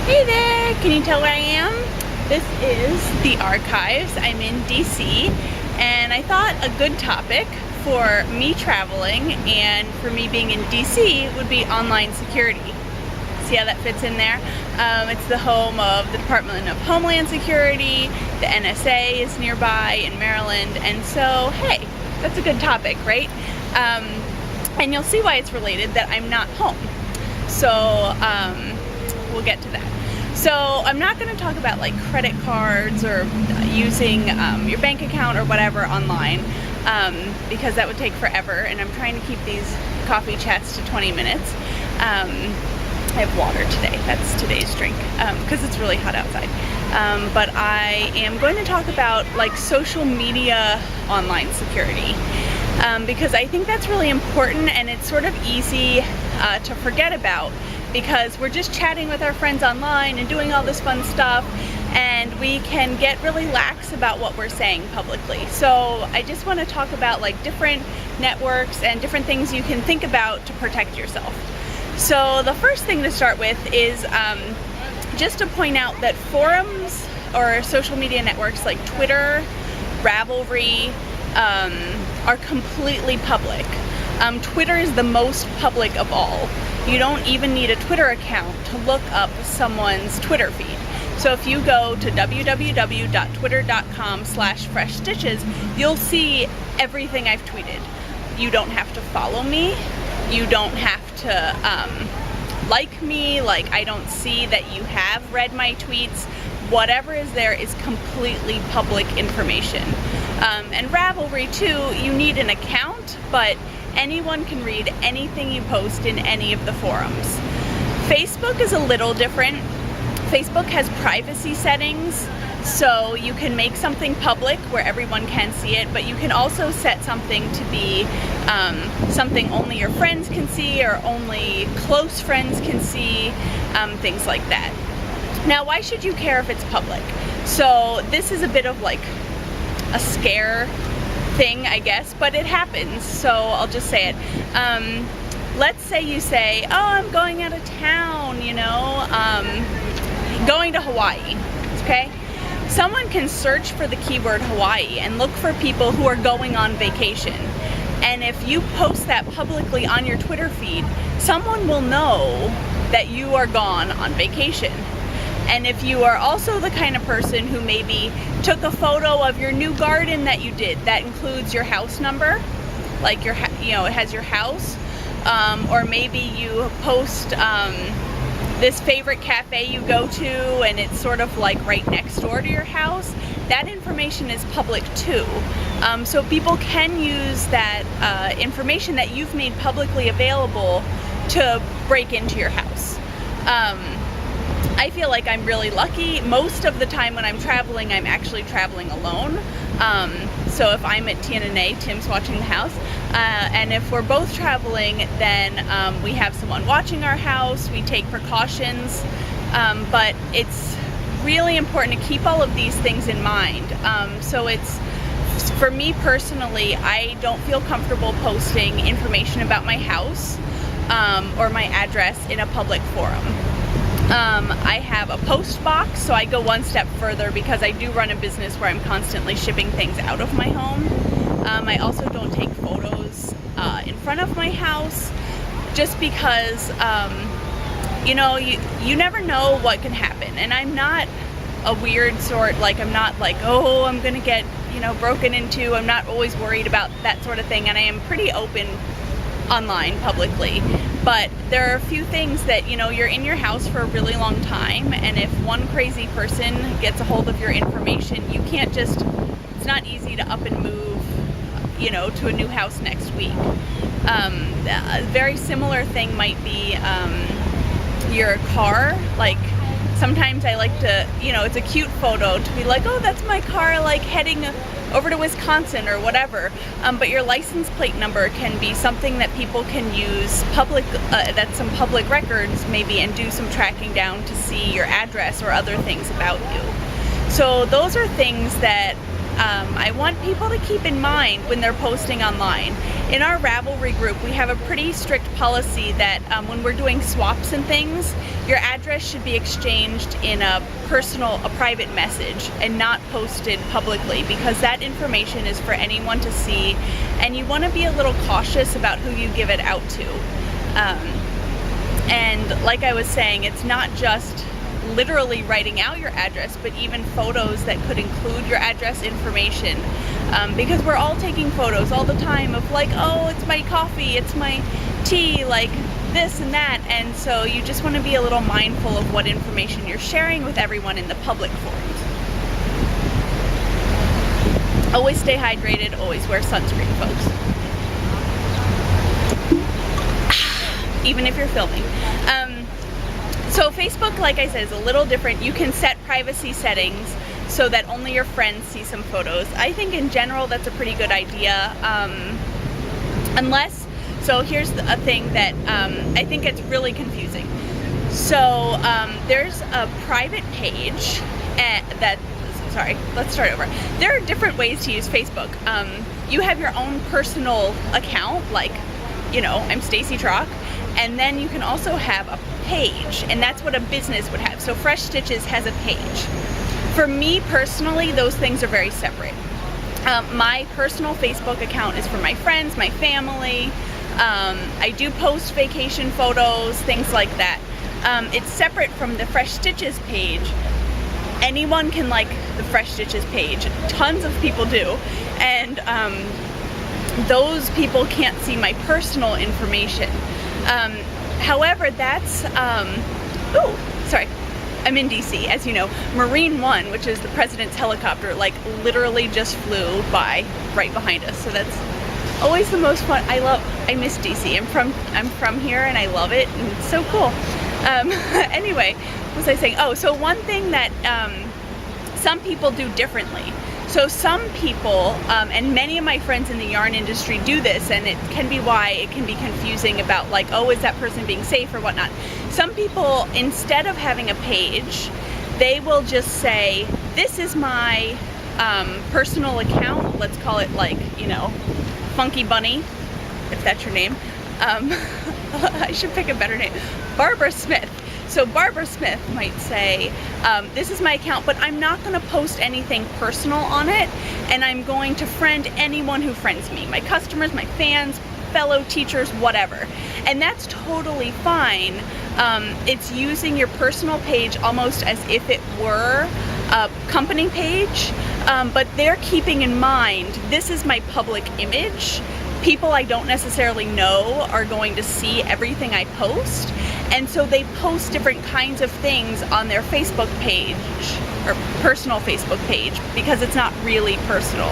Hey there! Can you tell where I am? This is the archives. I'm in DC, and I thought a good topic for me traveling and for me being in DC would be online security. See how that fits in there? It's the home of the Department of Homeland Security, the NSA is nearby in Maryland, and so hey, that's a good topic, right? And you'll see why it's related that I'm not home. So we'll get to that. So I'm not going to talk about like credit cards or using your bank account or whatever online because that would take forever, and I'm trying to keep these coffee chats to 20 minutes. I have water today, that's today's drink, because it's really hot outside. But I am going to talk about like social media online security. Because I think that's really important, and it's sort of easy to forget about because we're just chatting with our friends online and doing all this fun stuff, and we can get really lax about what we're saying publicly. So I just want to talk about like different networks and different things you can think about to protect yourself. So the first thing to start with is just to point out that forums or social media networks like Twitter, Ravelry, are completely public. Twitter is the most public of all. You don't even need a Twitter account to look up someone's Twitter feed. So if you go to www.twitter.com/freshstitches, you'll see everything I've tweeted. You don't have to follow me. You don't have to like me. Like, I don't see that you have read my tweets. Whatever is there is completely public information. And Ravelry too, you need an account, but anyone can read anything you post in any of the forums. Facebook is a little different. Facebook has privacy settings, so you can make something public where everyone can see it, but you can also set something to be something only your friends can see or only close friends can see, things like that. Now, why should you care if it's public? So this is a bit of like a scare thing, I guess, but it happens, so I'll just say it. Let's say you say, oh, I'm going out of town, you know, going to Hawaii, okay? Someone can search for the keyword Hawaii and look for people who are going on vacation. And if you post that publicly on your Twitter feed, someone will know that you are gone on vacation. And if you are also the kind of person who maybe took a photo of your new garden that you did, that includes your house number, like your, you know, it has your house, or maybe you post this favorite cafe you go to and it's sort of like right next door to your house, that information is public too. So people can use that information that you've made publicly available to break into your house. I feel like I'm really lucky. Most of the time when I'm traveling, I'm actually traveling alone. So if I'm at TNNA, Tim's watching the house, and if we're both traveling, then we have someone watching our house, we take precautions, but it's really important to keep all of these things in mind. So it's, for me personally, I don't feel comfortable posting information about my house or my address in a public forum. I have a post box, so I go one step further because I do run a business where I'm constantly shipping things out of my home. I also don't take photos in front of my house just because, you know, you never know what can happen. And I'm not a weird sort, like I'm not like, oh, I'm gonna get, you know, broken into. I'm not always worried about that sort of thing, and I am pretty open online publicly. But there are a few things that, you know, you're in your house for a really long time, and if one crazy person gets a hold of your information, you can't just, it's not easy to up and move, you know, to a new house next week. A very similar thing might be your car. Like, sometimes I like to, you know, it's a cute photo to be like, oh, that's my car, like heading over to Wisconsin or whatever, but your license plate number can be something that people can use public, that's some public records maybe, and do some tracking down to see your address or other things about you. So those are things that I want people to keep in mind when they're posting online. In our Ravelry group, we have a pretty strict policy that when we're doing swaps and things, your address should be exchanged in a private message and not posted publicly, because that information is for anyone to see, and you want to be a little cautious about who you give it out to. And like I was saying, it's not just literally writing out your address, but even photos that could include your address information, because we're all taking photos all the time of like, oh, it's my coffee, it's my tea, like this and that, and so you just want to be a little mindful of what information you're sharing with everyone in the public forums. Always stay hydrated, always wear sunscreen, folks. Even if you're filming. So Facebook, like I said, is a little different. You can set privacy settings so that only your friends see some photos. I think in general that's a pretty good idea. So here's a thing that I think it's really confusing. So there's a private page let's start over. There are different ways to use Facebook. You have your own personal account, like, you know, I'm Stacey Trock. And then you can also have a page, and that's what a business would have. So Fresh Stitches has a page. For me personally, those things are very separate. My personal Facebook account is for my friends, my family. I do post vacation photos, things like that. It's separate from the Fresh Stitches page. Anyone can like the Fresh Stitches page. Tons of people do. And those people can't see my personal information. However, that's, I'm in DC, as you know. Marine One, which is the president's helicopter, like literally just flew by right behind us. So that's always the most fun. I miss DC. I'm from here and I love it, and it's so cool. Anyway, what was I saying? Oh, so one thing that some people do differently. So some people, and many of my friends in the yarn industry do this, and it can be why it can be confusing about like, oh, is that person being safe or whatnot. Some people, instead of having a page, they will just say, this is my personal account. Let's call it like, you know, Funky Bunny, if that's your name. I should pick a better name. Barbara Smith. So Barbara Smith might say, this is my account, but I'm not going to post anything personal on it, and I'm going to friend anyone who friends me, my customers, my fans, fellow teachers, whatever. And that's totally fine. It's using your personal page almost as if it were a company page, but they're keeping in mind, this is my public image. People I don't necessarily know are going to see everything I post, and so they post different kinds of things on their Facebook page, or personal Facebook page, because it's not really personal,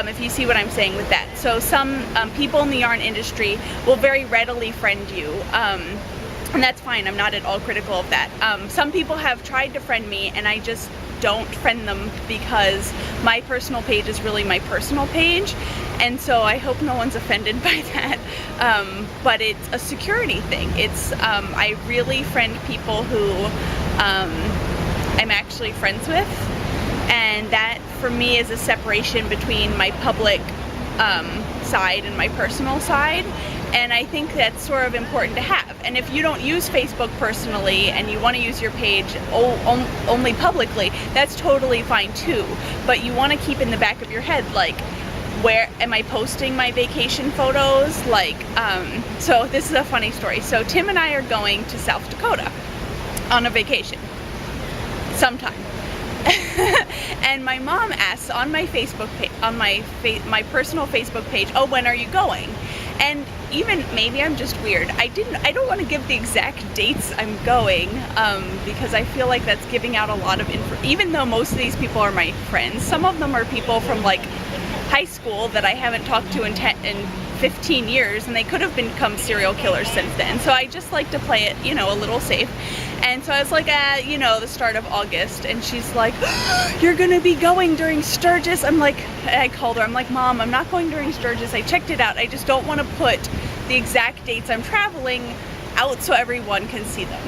if you see what I'm saying with that. So some people in the yarn industry will very readily friend you, and that's fine. I'm not at all critical of that. Some people have tried to friend me, and I just don't friend them because my personal page is really my personal page, and so I hope no one's offended by that. But it's a security thing. It's I really friend people who I'm actually friends with, and that for me is a separation between my public side and my personal side. And I think that's sort of important to have. And if you don't use Facebook personally and you want to use your page only publicly, that's totally fine too. But you want to keep in the back of your head, like, where am I posting my vacation photos? Like, so this is a funny story. So Tim and I are going to South Dakota on a vacation sometime. And my mom asks on my Facebook page, on my personal Facebook page, oh, when are you going? And even, maybe I'm just weird, I don't want to give the exact dates I'm going, because I feel like that's giving out a lot of info. Even though most of these people are my friends, some of them are people from like high school that I haven't talked to in 15 years, and they could have become serial killers since then. So I just like to play it, you know, a little safe. And so I was like, you know, the start of August, and she's like, you're gonna be going during Sturgis? I'm like, I called her, I'm like, Mom, I'm not going during Sturgis, I checked it out, I just don't want to put the exact dates I'm traveling out so everyone can see them.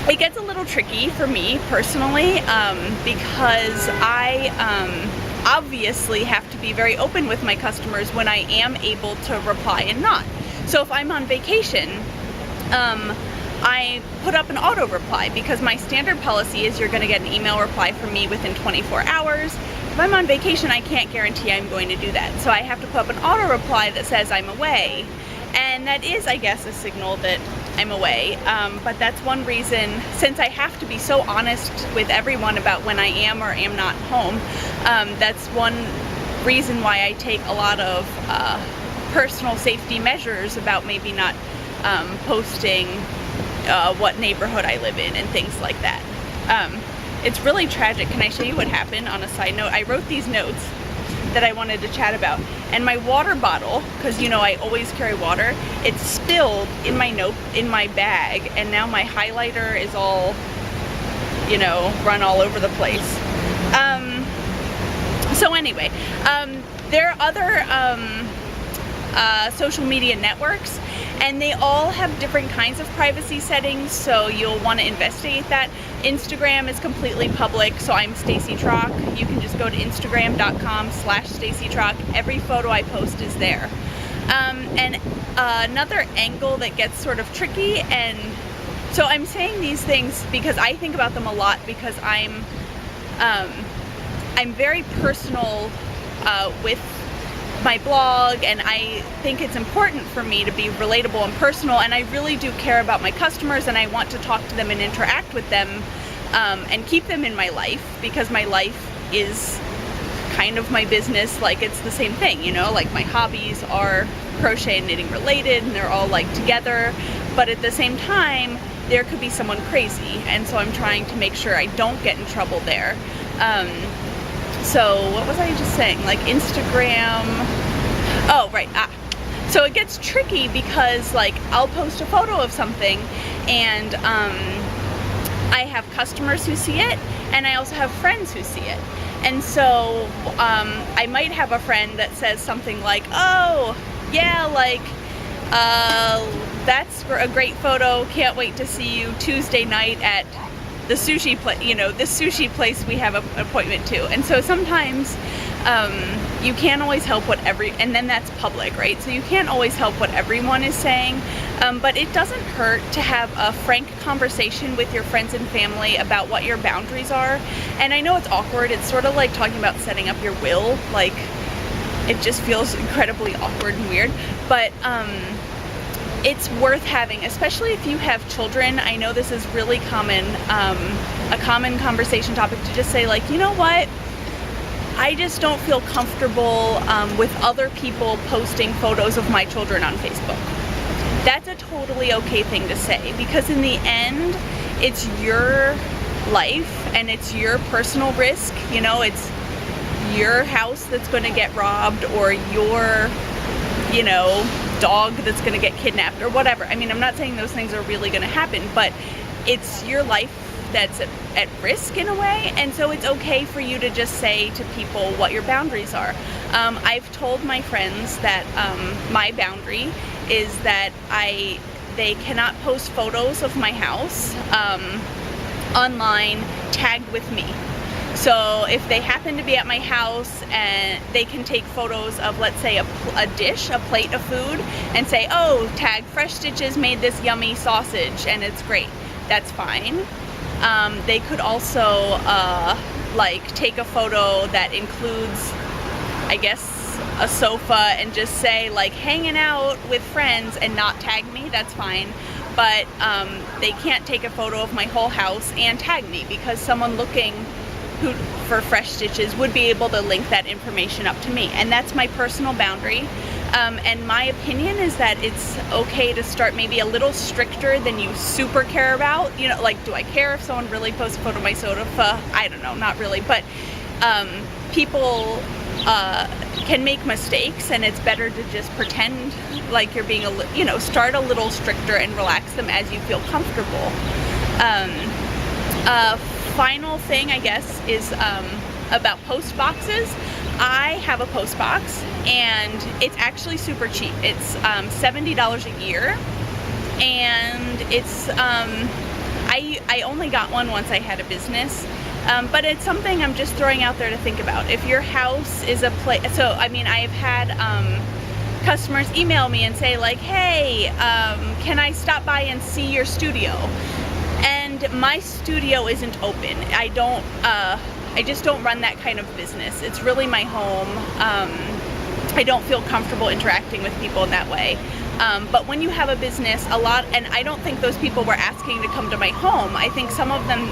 it gets a little tricky for me personally, because I obviously have to be very open with my customers when I am able to reply and not. So if I'm on vacation, I put up an auto reply because my standard policy is you're going to get an email reply from me within 24 hours. If I'm on vacation, I can't guarantee I'm going to do that. So I have to put up an auto reply that says I'm away. And that is, I guess, a signal that I'm away. But that's one reason, since I have to be so honest with everyone about when I am or am not home, that's one reason why I take a lot of personal safety measures about maybe not posting what neighborhood I live in and things like that. It's really tragic. Can I show you what happened on a side note? I wrote these notes that I wanted to chat about, and my water bottle, because you know I always carry water, it spilled in my bag, and now my highlighter is all, you know, run all over the place. So anyway, there are other social media networks, and they all have different kinds of privacy settings, so you'll want to investigate that. Instagram is completely public, so I'm Stacey Trock. You can just go to instagram.com/Stacey Trock. Every photo I post is there. And another angle that gets sort of tricky, and so I'm saying these things because I think about them a lot, because I'm very personal with my blog, and I think it's important for me to be relatable and personal, and I really do care about my customers, and I want to talk to them and interact with them, and keep them in my life, because my life is kind of my business. Like, it's the same thing, you know, like my hobbies are crochet and knitting related, and they're all like together, but at the same time there could be someone crazy, and so I'm trying to make sure I don't get in trouble there. So what was I just saying? Like Instagram, oh right, so it gets tricky because like I'll post a photo of something, and I have customers who see it, and I also have friends who see it. And so I might have a friend that says something like, oh yeah, like that's a great photo, can't wait to see you Tuesday night at the sushi place, you know, this sushi place we have an appointment to. And so sometimes you can't always help what and then that's public, right? So you can't always help what everyone is saying, but it doesn't hurt to have a frank conversation with your friends and family about what your boundaries are. And I know it's awkward, it's sort of like talking about setting up your will, like it just feels incredibly awkward and weird, but it's worth having, especially if you have children. I know this is really common, a common conversation topic, to just say like, you know what, I just don't feel comfortable with other people posting photos of my children on Facebook. That's a totally okay thing to say, because in the end, it's your life and it's your personal risk. You know, it's your house that's going to get robbed, or your, you know, dog that's going to get kidnapped, or whatever. I mean, I'm not saying those things are really going to happen, but it's your life that's at risk in a way, and so it's okay for you to just say to people what your boundaries are. I've told my friends that my boundary is that they cannot post photos of my house online tagged with me. So if they happen to be at my house, and they can take photos of, let's say, a dish, a plate of food, and say, oh, tag Fresh Stitches made this yummy sausage and it's great. That's fine. They could also like take a photo that includes, I guess, a sofa, and just say like hanging out with friends and not tag me. That's fine. But they can't take a photo of my whole house and tag me, because someone looking for Fresh Stitches would be able to link that information up to me, and that's my personal boundary. And my opinion is that it's okay to start maybe a little stricter than you super care about. You know, like, do I care if someone really posts a photo of my soda? I don't know, not really, but people can make mistakes, and it's better to just pretend like you're being start a little stricter and relax them as you feel comfortable. Final thing, I guess, is about post boxes. I have a post box, and it's actually super cheap. It's $70 a year, and it's I I only got one once I had a business, but it's something I'm just throwing out there to think about. If your house is a place, so I mean, I've had customers email me and say like, hey, can I stop by and see your studio? And my studio isn't open. I just don't run that kind of business. It's really my home. I don't feel comfortable interacting with people in that way. But when you have a business, and I don't think those people were asking to come to my home. I think some of them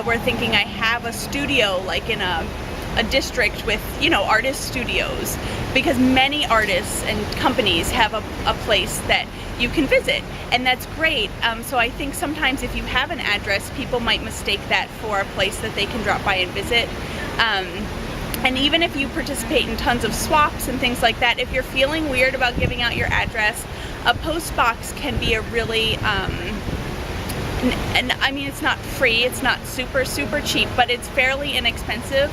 were thinking I have a studio like in a district with, you know, artist studios, because many artists and companies have a place that you can visit, and that's great. So I think sometimes if you have an address, people might mistake that for a place that they can drop by and visit. And even if you participate in tons of swaps and things like that, if you're feeling weird about giving out your address, a post box can be a really, and I mean, it's not free, it's not super cheap, but it's fairly inexpensive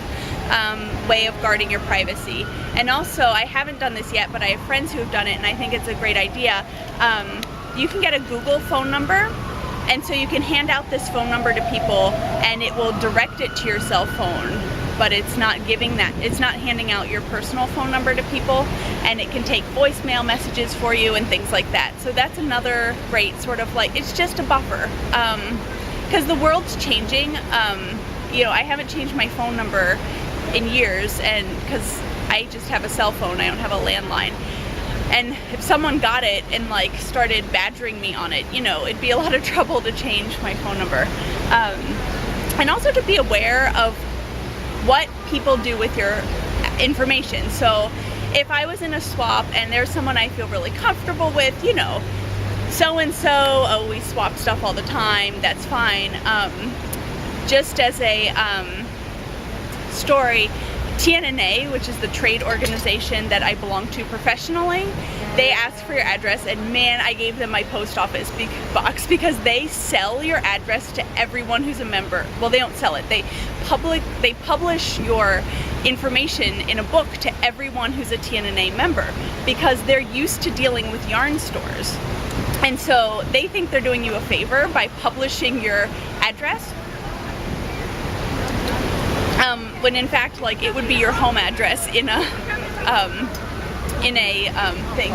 way of guarding your privacy. And also, I haven't done this yet, but I have friends who have done it, and I think it's a great idea. You can get a Google phone number, and so you can hand out this phone number to people, and it will direct it to your cell phone, but it's not handing out your personal phone number to people, and it can take voicemail messages for you and things like that. So that's another great sort of like, it's just a buffer. Because the world's changing. You know, I haven't changed my phone number in years, and because I just have a cell phone, I don't have a landline. And if someone got it and like started badgering me on it, you know, it'd be a lot of trouble to change my phone number. And also to be aware of what people do with your information. So if I was in a swap and there's someone I feel really comfortable with, you know, so-and-so, oh, we swap stuff all the time, that's fine. Just as a story, TNNA, which is the trade organization that I belong to professionally, they asked for your address, and man, I gave them my post office box, because they sell your address to everyone who's a member. Well, they don't sell it. They publish your information in a book to everyone who's a TNNA member, because they're used to dealing with yarn stores. And so they think they're doing you a favor by publishing your address. When in fact, like, it would be your home address in a thing.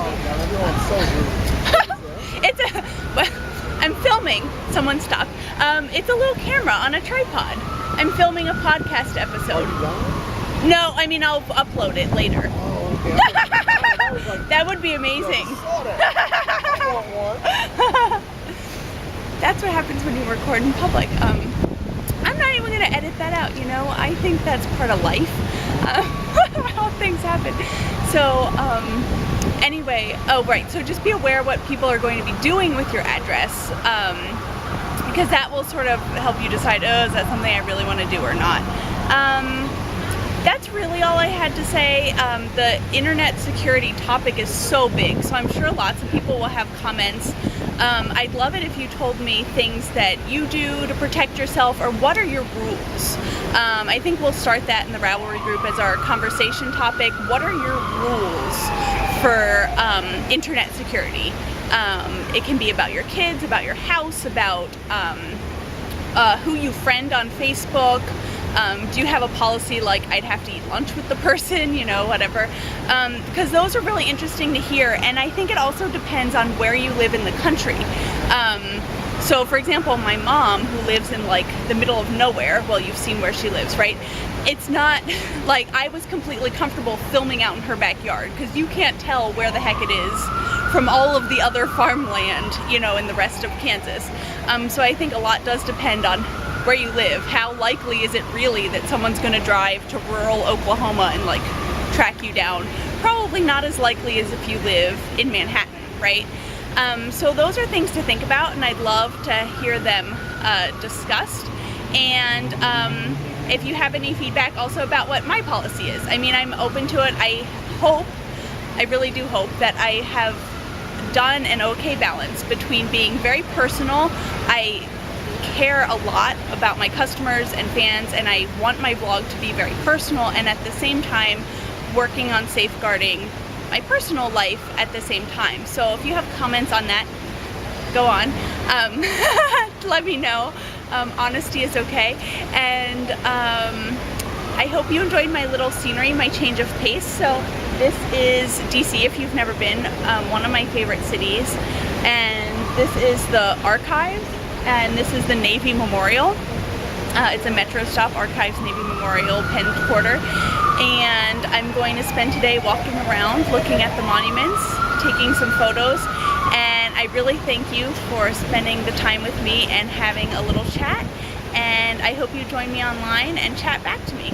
Well, I'm filming. Someone stop. It's a little camera on a tripod. I'm filming a podcast episode. No, I mean, I'll upload it later. That would be amazing. That's what happens when you record in public. I'm not even going to edit that out, you know. I think that's part of life, how things happen. So anyway, oh right, so just be aware what people are going to be doing with your address, because that will sort of help you decide, oh, is that something I really want to do or not. That's really all I had to say. The internet security topic is so big, so I'm sure lots of people will have comments. I'd love it if you told me things that you do to protect yourself, or what are your rules. I think we'll start that in the Ravelry group as our conversation topic. What are your rules for internet security? It can be about your kids, about your house, about who you friend on Facebook. Do you have a policy like I'd have to eat lunch with the person, you know, whatever, because those are really interesting to hear. And I think it also depends on where you live in the country. So for example, my mom, who lives in like the middle of nowhere, well, you've seen where she lives, right? It's not like I was completely comfortable filming out in her backyard, because you can't tell where the heck it is from all of the other farmland, you know, in the rest of Kansas. So I think a lot does depend on where you live. How likely is it really that someone's going to drive to rural Oklahoma and like track you down? Probably not as likely as if you live in Manhattan, right? So those are things to think about, and I'd love to hear them discussed. And if you have any feedback also about what my policy is, I mean, I'm open to it. I really do hope that I have done an okay balance between being very personal. I care a lot about my customers and fans, and I want my blog to be very personal, and at the same time working on safeguarding my personal life at the same time. So if you have comments on that, go on. Let me know. Honesty is okay. And I hope you enjoyed my little scenery, my change of pace. So this is DC, if you've never been, one of my favorite cities. And this is the Archives, and this is the Navy Memorial. It's a metro stop, Archives, Navy Memorial, Penn Quarter. And I'm going to spend today walking around, looking at the monuments, taking some photos. And I really thank you for spending the time with me and having a little chat. And I hope you join me online and chat back to me.